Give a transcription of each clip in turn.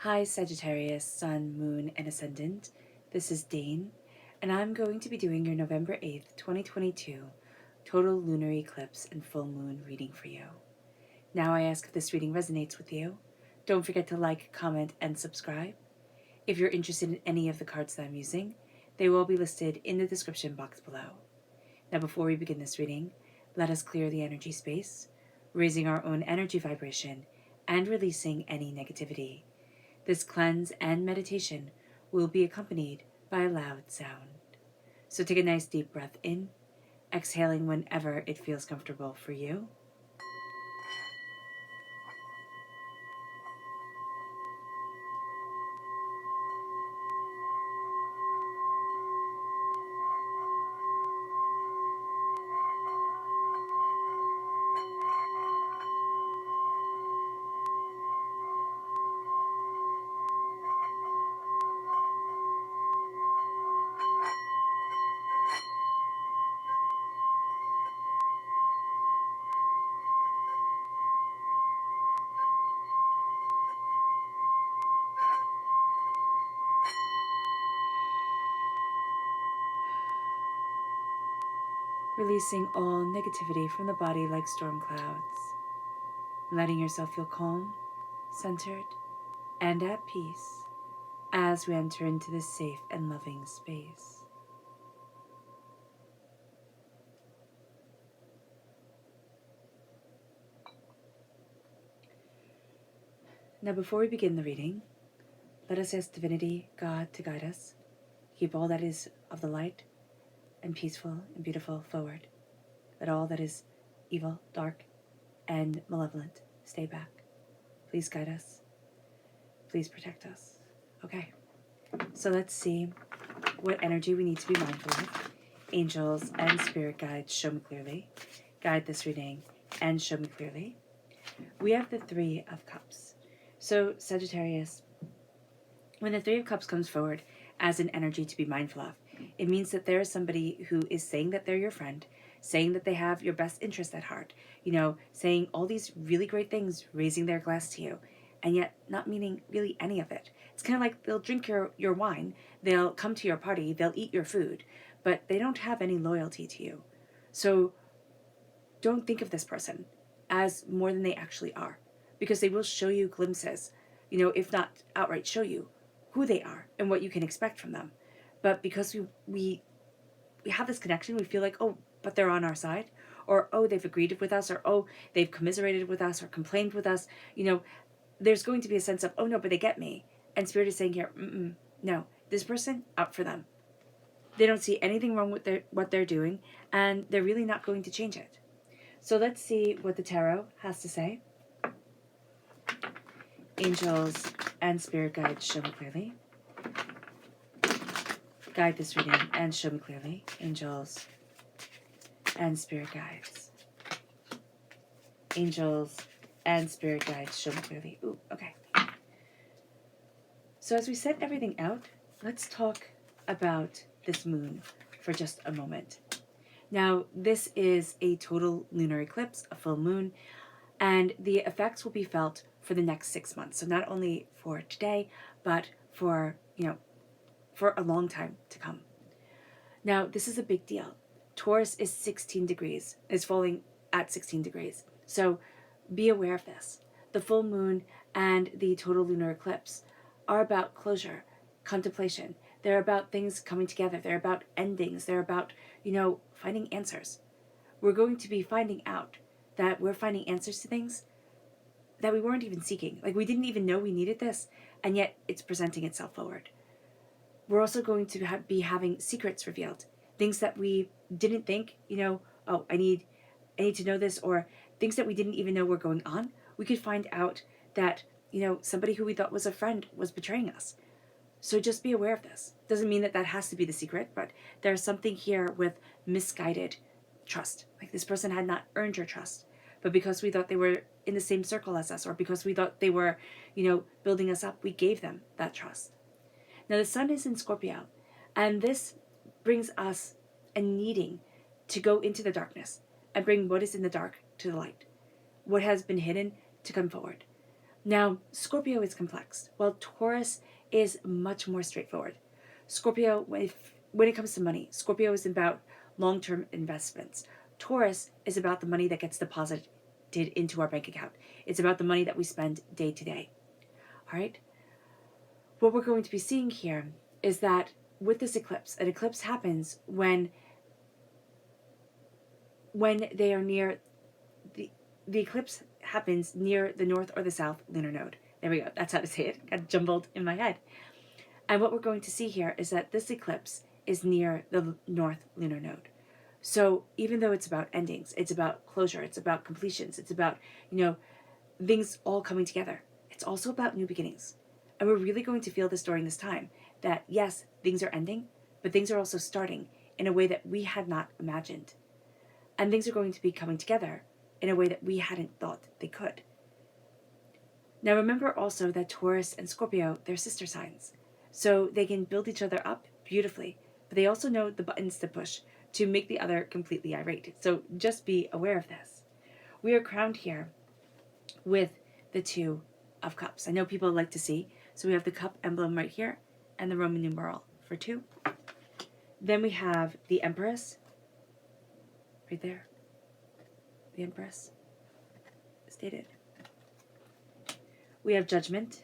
Hi Sagittarius, Sun, Moon, and Ascendant. This is Dane, and I'm going to be doing your November 8th, 2022 total lunar eclipse and full moon reading for you. Now I ask if this reading resonates with you. Don't forget to like, comment, and subscribe. If you're interested in any of the cards that I'm using, they will be listed in the description box below. Now before we begin this reading, let us clear the energy space, raising our own energy vibration and releasing any negativity. This cleanse and meditation will be accompanied by a loud sound. So take a nice deep breath in, exhaling whenever it feels comfortable for you. Releasing all negativity from the body like storm clouds. Letting yourself feel calm, centered, and at peace as we enter into this safe and loving space. Now before we begin the reading, let us ask Divinity, God, to guide us. Keep all that is of the light and peaceful and beautiful forward. Let all that is evil, dark, and malevolent stay back. Please guide us. Please protect us. Okay, so let's see what energy we need to be mindful of. Angels and spirit guides, show me clearly. Guide this reading and show me clearly. We have the Three of Cups. So Sagittarius, when the Three of Cups comes forward as an energy to be mindful of, it means that there is somebody who is saying that they're your friend, saying that they have your best interest at heart, saying all these really great things, raising their glass to you, and yet not meaning really any of it. It's kind of like they'll drink your wine, they'll come to your party, they'll eat your food, but they don't have any loyalty to you. So don't think of this person as more than they actually are, because they will show you glimpses, if not outright show you who they are and what you can expect from them. But because we have this connection, we feel like, oh, but they're on our side, or oh, they've agreed with us, or oh, they've commiserated with us or complained with us. There's going to be a sense of, oh no, but they get me. And Spirit is saying here, no, this person, out for them. They don't see anything wrong with what they're doing, and they're really not going to change it. So let's see what the tarot has to say. Angels and spirit guides, show me clearly. Guide this reading and show me clearly. Angels and spirit guides. Angels and spirit guides, show me clearly. Ooh, okay. So as we set everything out, let's talk about this moon for just a moment. Now, this is a total lunar eclipse, a full moon, and the effects will be felt for the next 6 months. So not only for today, but for a long time to come. Now, this is a big deal. Taurus is 16 degrees, is falling at 16 degrees. So be aware of this. The full moon and the total lunar eclipse are about closure, contemplation. They're about things coming together. They're about endings. They're about, finding answers. We're going to be finding out that we're finding answers to things that we weren't even seeking. Like, we didn't even know we needed this, and yet it's presenting itself forward. We're also going to be having secrets revealed, things that we didn't think, oh, I need to know this, or things that we didn't even know were going on. We could find out that, somebody who we thought was a friend was betraying us. So just be aware of this. Doesn't mean that has to be the secret, but there's something here with misguided trust. Like, this person had not earned your trust, but because we thought they were in the same circle as us, or because we thought they were, building us up, we gave them that trust. Now, the sun is in Scorpio, and this brings us a needing to go into the darkness and bring what is in the dark to the light, what has been hidden to come forward. Now, Scorpio is complex, while Taurus is much more straightforward. Scorpio, when it comes to money, Scorpio is about long-term investments. Taurus is about the money that gets deposited into our bank account. It's about the money that we spend day to day. All right? What we're going to be seeing here is that with this eclipse, an eclipse happens when they are near the eclipse happens near the north or the south lunar node. There we go. That's how to say it. Got jumbled in my head. And what we're going to see here is that this eclipse is near the north lunar node. So even though it's about endings, it's about closure, it's about completions, it's about, things all coming together. It's also about new beginnings. And we're really going to feel this during this time, that yes, things are ending, but things are also starting in a way that we had not imagined. And things are going to be coming together in a way that we hadn't thought they could. Now remember also that Taurus and Scorpio, they're sister signs. So they can build each other up beautifully, but they also know the buttons to push to make the other completely irate. So just be aware of this. We are crowned here with the Two of Cups. I know people like to see. So we have the cup emblem right here and the Roman numeral for 2. Then we have the Empress right there. The Empress stated. We have Judgment.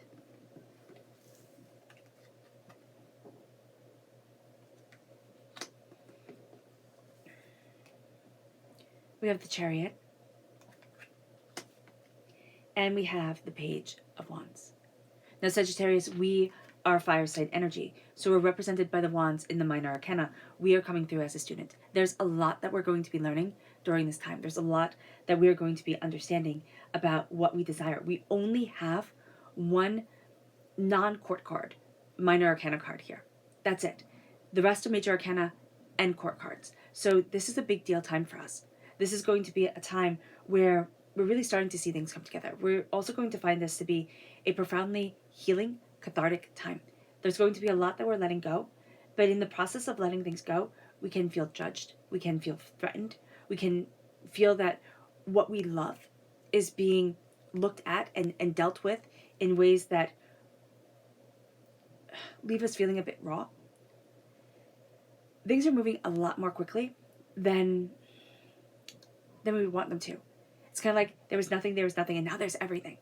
We have the Chariot. And we have the Page of Wands. Now, Sagittarius, we are fire sign energy. So we're represented by the wands in the minor arcana. We are coming through as a student. There's a lot that we're going to be learning during this time. There's a lot that we are going to be understanding about what we desire. We only have one non-court card, minor arcana card here. That's it. The rest are major arcana and court cards. So this is a big deal time for us. This is going to be a time where we're really starting to see things come together. We're also going to find this to be a profoundly healing, cathartic time. There's going to be a lot that we're letting go, but in the process of letting things go, we can feel judged, we can feel threatened, we can feel that what we love is being looked at and dealt with in ways that leave us feeling a bit raw. Things are moving a lot more quickly than we want them to. It's kind of like there was nothing, and now there's everything.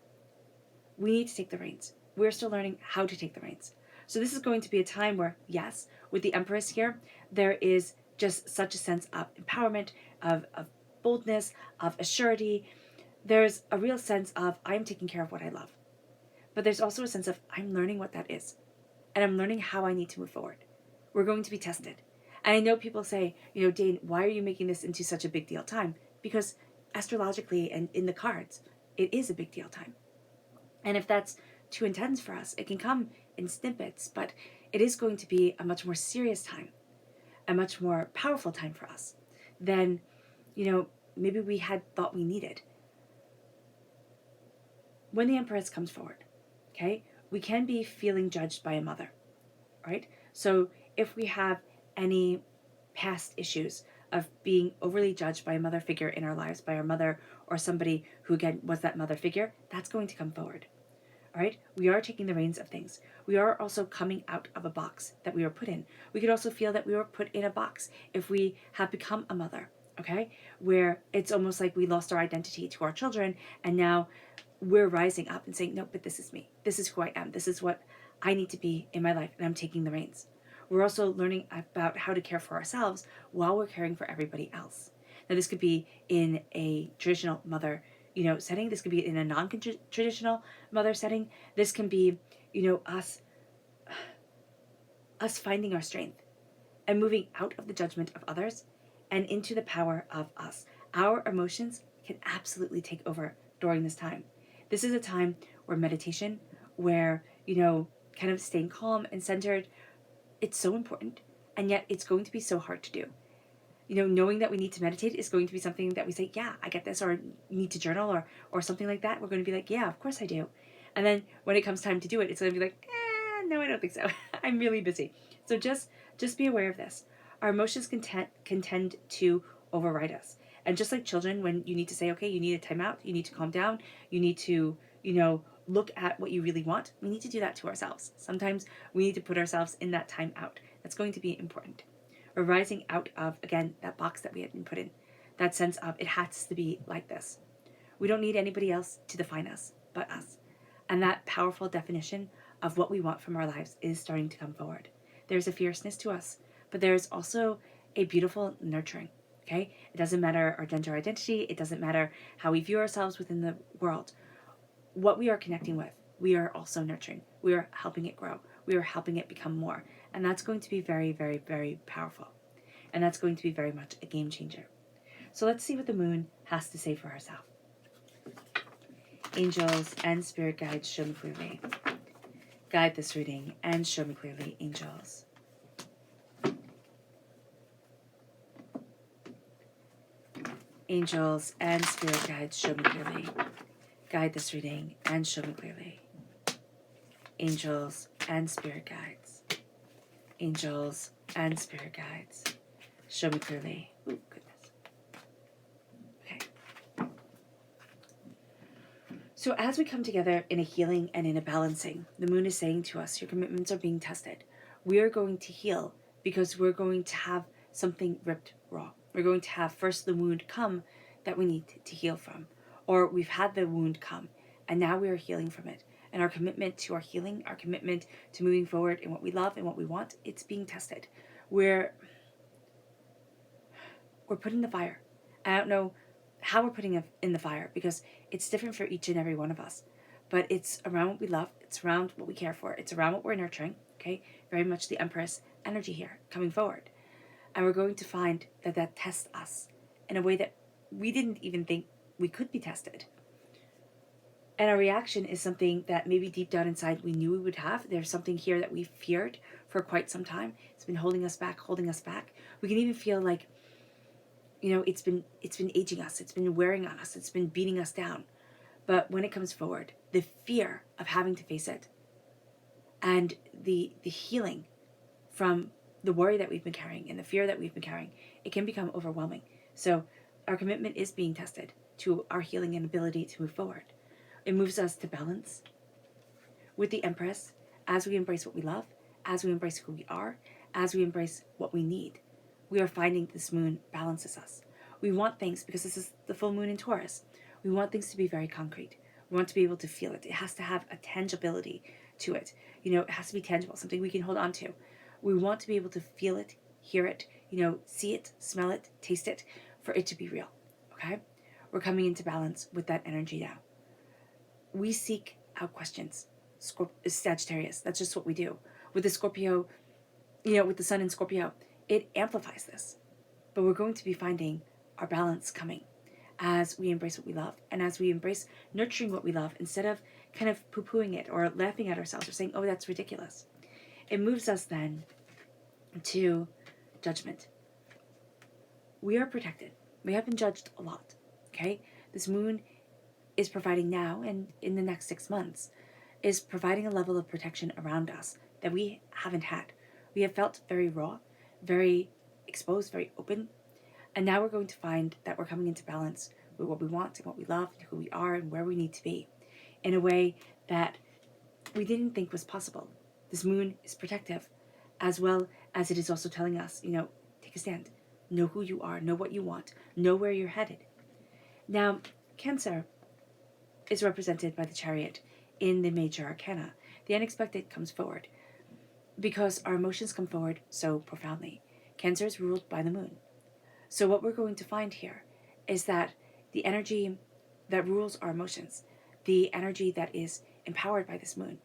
We need to take the reins. We're still learning how to take the reins. So this is going to be a time where, yes, with the Empress here, there is just such a sense of empowerment, of boldness, of assurity. There's a real sense of, I'm taking care of what I love. But there's also a sense of, I'm learning what that is. And I'm learning how I need to move forward. We're going to be tested. And I know people say, Dane, why are you making this into such a big deal time? Because astrologically and in the cards, it is a big deal time. And if that's too intense for us, it can come in snippets, but it is going to be a much more serious time, a much more powerful time for us than, maybe we had thought we needed. When the Empress comes forward, okay, we can be feeling judged by a mother, right? So if we have any past issues of being overly judged by a mother figure in our lives, by our mother or somebody who, again, was that mother figure, that's going to come forward. All right? We are taking the reins of things. We are also coming out of a box that we were put in. We could also feel that we were put in a box if we have become a mother, okay? Where it's almost like we lost our identity to our children, and now we're rising up and saying, no, but this is me. This is who I am. This is what I need to be in my life, and I'm taking the reins. We're also learning about how to care for ourselves while we're caring for everybody else. Now, this could be in a traditional mother, setting. This could be in a non-traditional mother setting. This can be, us finding our strength and moving out of the judgment of others and into the power of us. Our emotions can absolutely take over during this time. This is a time where meditation, where, kind of staying calm and centered, it's so important, and yet it's going to be so hard to do. Knowing that we need to meditate is going to be something that we say, yeah, I get this, or need to journal or something like that. We're going to be like, yeah, of course I do. And then when it comes time to do it, it's going to be like, no, I don't think so. I'm really busy. So just be aware of this. Our emotions can tend to override us. And just like children, when you need to say, okay, you need a timeout, you need to calm down, you need to, look at what you really want, we need to do that to ourselves. Sometimes we need to put ourselves in that time out. That's going to be important. We're rising out of, again, that box that we had been put in. That sense of it has to be like this. We don't need anybody else to define us but us. And that powerful definition of what we want from our lives is starting to come forward. There's a fierceness to us, but there's also a beautiful nurturing. Okay? It doesn't matter our gender identity. It doesn't matter how we view ourselves within the world. What we are connecting with, we are also nurturing. We are helping it grow. We are helping it become more. And that's going to be very, very, very powerful. And that's going to be very much a game changer. So let's see what the moon has to say for herself. Angels and spirit guides, show me clearly. Guide this reading and show me clearly, angels. Angels and spirit guides, show me clearly. Guide this reading and show me clearly. Angels and spirit guides. Angels and spirit guides, show me clearly. Ooh, goodness. Okay. So as we come together in a healing and in a balancing, the moon is saying to us, your commitments are being tested. We are going to heal because we're going to have something ripped raw. We're going to have first the wound come that we need to heal from. Or we've had the wound come and now we are healing from it. And our commitment to our healing, our commitment to moving forward in what we love and what we want, it's being tested. We're put in the fire. I don't know how we're putting it in the fire because it's different for each and every one of us. But it's around what we love. It's around what we care for. It's around what we're nurturing. Okay, very much the Empress energy here coming forward. And we're going to find that that tests us in a way that we didn't even think we could be tested. And our reaction is something that maybe deep down inside we knew we would have. There's something here that we feared for quite some time. It's been holding us back, holding us back. We can even feel like, you know, it's been aging us. It's been wearing on us. It's been beating us down. But when it comes forward, the fear of having to face it and the healing from the worry that we've been carrying and the fear that we've been carrying, it can become overwhelming. So our commitment is being tested to our healing and ability to move forward. It moves us to balance with the Empress as we embrace what we love, as we embrace who we are, as we embrace what we need. We are finding this moon balances us. We want things, because this is the full moon in Taurus, we want things to be very concrete. We want to be able to feel it. It has to have a tangibility to it. You know, it has to be tangible, something we can hold on to. We want to be able to feel it, hear it, you know, see it, smell it, taste it, for it to be real, okay? We're coming into balance with that energy now. We seek out questions. Sagittarius, that's just what we do. With the Scorpio, you know, with the sun in Scorpio, it amplifies this. But we're going to be finding our balance coming as we embrace what we love and as we embrace nurturing what we love instead of kind of poo-pooing it or laughing at ourselves or saying, oh, that's ridiculous. It moves us then to judgment. We are protected. We have been judged a lot, okay? This moon is providing now and in the next 6 months is providing a level of protection around us that we haven't had. We have felt very raw, very exposed, very open. And now we're going to find that we're coming into balance with what we want and what we love and who we are and where we need to be in a way that we didn't think was possible. This moon is protective as well as it is also telling us, you know, take a stand. Know who you are, know what you want, know where you're headed. Now, Cancer is represented by the Chariot in the major arcana. The unexpected comes forward because our emotions come forward so profoundly. Cancer is ruled by the moon. So what we're going to find here is that the energy that rules our emotions, the energy that is empowered by this moon,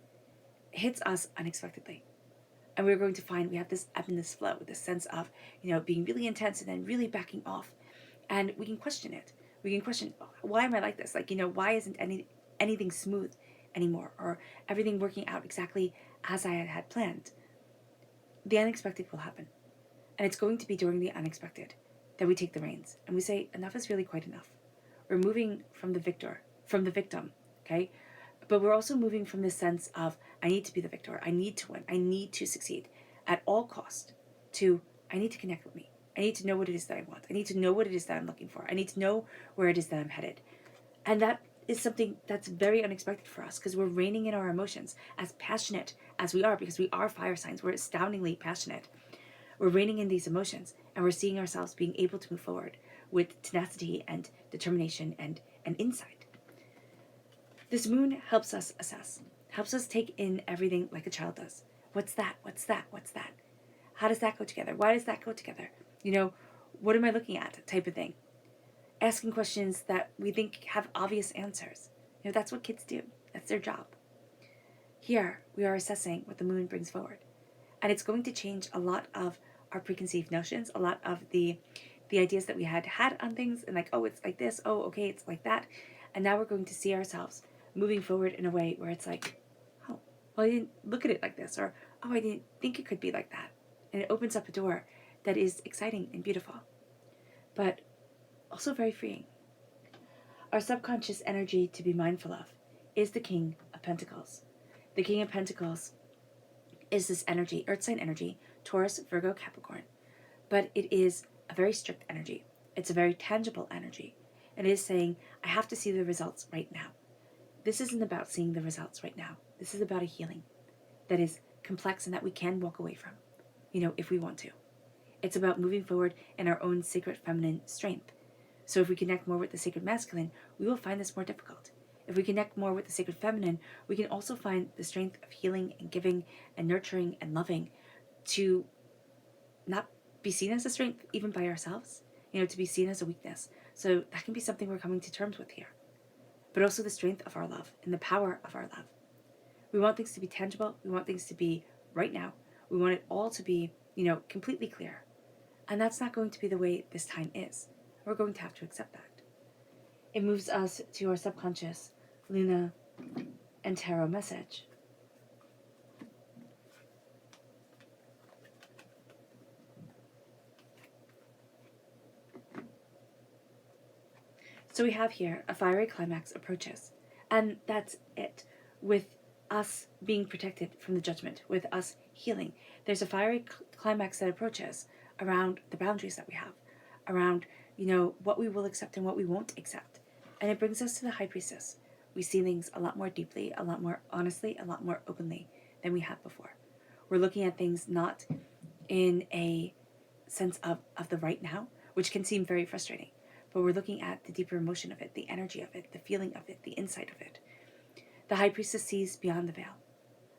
hits us unexpectedly. And we're going to find we have this ebb and this flow, this sense of, you know, being really intense and then really backing off. And we can question it. We can question, why am I like this? Like, you know, why isn't anything smooth anymore? Or everything working out exactly as I had planned? The unexpected will happen. And it's going to be during the unexpected that we take the reins. And we say, enough is really quite enough. We're moving from the victim, okay? But we're also moving from this sense of, I need to be the victor. I need to win. I need to succeed at all cost to, I need to connect with me. I need to know what it is that I want. I need to know what it is that I'm looking for. I need to know where it is that I'm headed. And that is something that's very unexpected for us, because we're reining in our emotions. As passionate as we are, because we are fire signs, we're astoundingly passionate. We're reining in these emotions, and we're seeing ourselves being able to move forward with tenacity and determination and insight. This moon helps us assess, helps us take in everything like a child does. What's that? What's that? What's that? How does that go together? Why does that go together? What am I looking at? Type of thing. Asking questions that we think have obvious answers. That's what kids do. That's their job. Here, we are assessing what the moon brings forward. And it's going to change a lot of our preconceived notions, a lot of the ideas that we had on things, and like, oh, it's like this, oh, okay, it's like that. And now we're going to see ourselves moving forward in a way where it's like, oh, well, I didn't look at it like this, or, oh, I didn't think it could be like that. And it opens up a door that is exciting and beautiful, but also very freeing. Our subconscious energy to be mindful of is the King of Pentacles. The King of Pentacles is this energy, earth sign energy, Taurus, Virgo, Capricorn. But it is a very strict energy. It's a very tangible energy. It is saying, I have to see the results right now. This isn't about seeing the results right now. This is about a healing that is complex and that we can walk away from, if we want to. It's about moving forward in our own sacred feminine strength. So if we connect more with the sacred masculine, we will find this more difficult. If we connect more with the sacred feminine, we can also find the strength of healing and giving and nurturing and loving to not be seen as a strength even by ourselves, to be seen as a weakness. So that can be something we're coming to terms with here. But also the strength of our love and the power of our love. We want things to be tangible. We want things to be right now. We want it all to be, completely clear. And that's not going to be the way this time is. We're going to have to accept that. It moves us to our subconscious Luna and Tarot message. So we have here a fiery climax approaches, and that's it. With us being protected from the judgment, with us healing, there's a fiery climax that approaches around the boundaries that we have, around, what we will accept and what we won't accept. And it brings us to the High Priestess. We see things a lot more deeply, a lot more honestly, a lot more openly than we have before. We're looking at things not in a sense of the right now, which can seem very frustrating, but we're looking at the deeper emotion of it, the energy of it, the feeling of it, the insight of it. The High Priestess sees beyond the veil,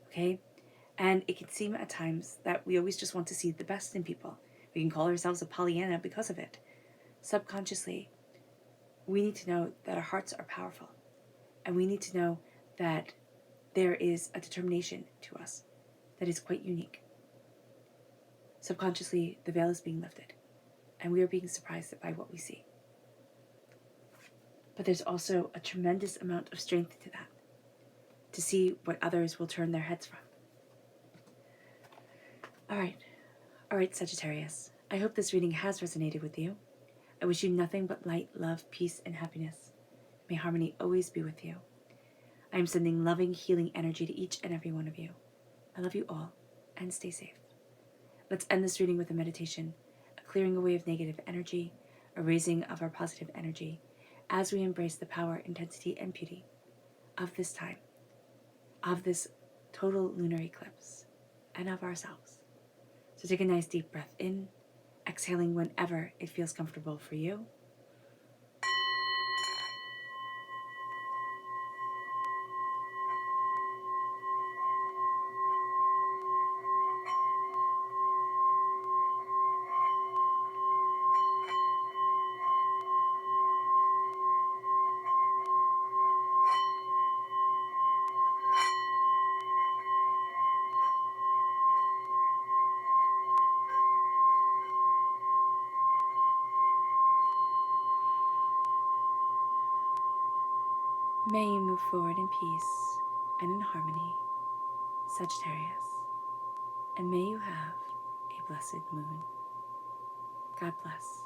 okay? And it can seem at times that we always just want to see the best in people. We can call ourselves a Pollyanna because of it. Subconsciously, we need to know that our hearts are powerful. And we need to know that there is a determination to us that is quite unique. Subconsciously, the veil is being lifted, and we are being surprised by what we see. But there's also a tremendous amount of strength to that, to see what others will turn their heads from. All right, Sagittarius. I hope this reading has resonated with you. I wish you nothing but light, love, peace, and happiness. May harmony always be with you. I am sending loving, healing energy to each and every one of you. I love you all, and stay safe. Let's end this reading with a meditation, a clearing away of negative energy, a raising of our positive energy, as we embrace the power, intensity, and beauty of this time, of this total lunar eclipse, and of ourselves. So take a nice deep breath in, exhaling whenever it feels comfortable for you. May you move forward in peace and in harmony, Sagittarius, and may you have a blessed moon. God bless.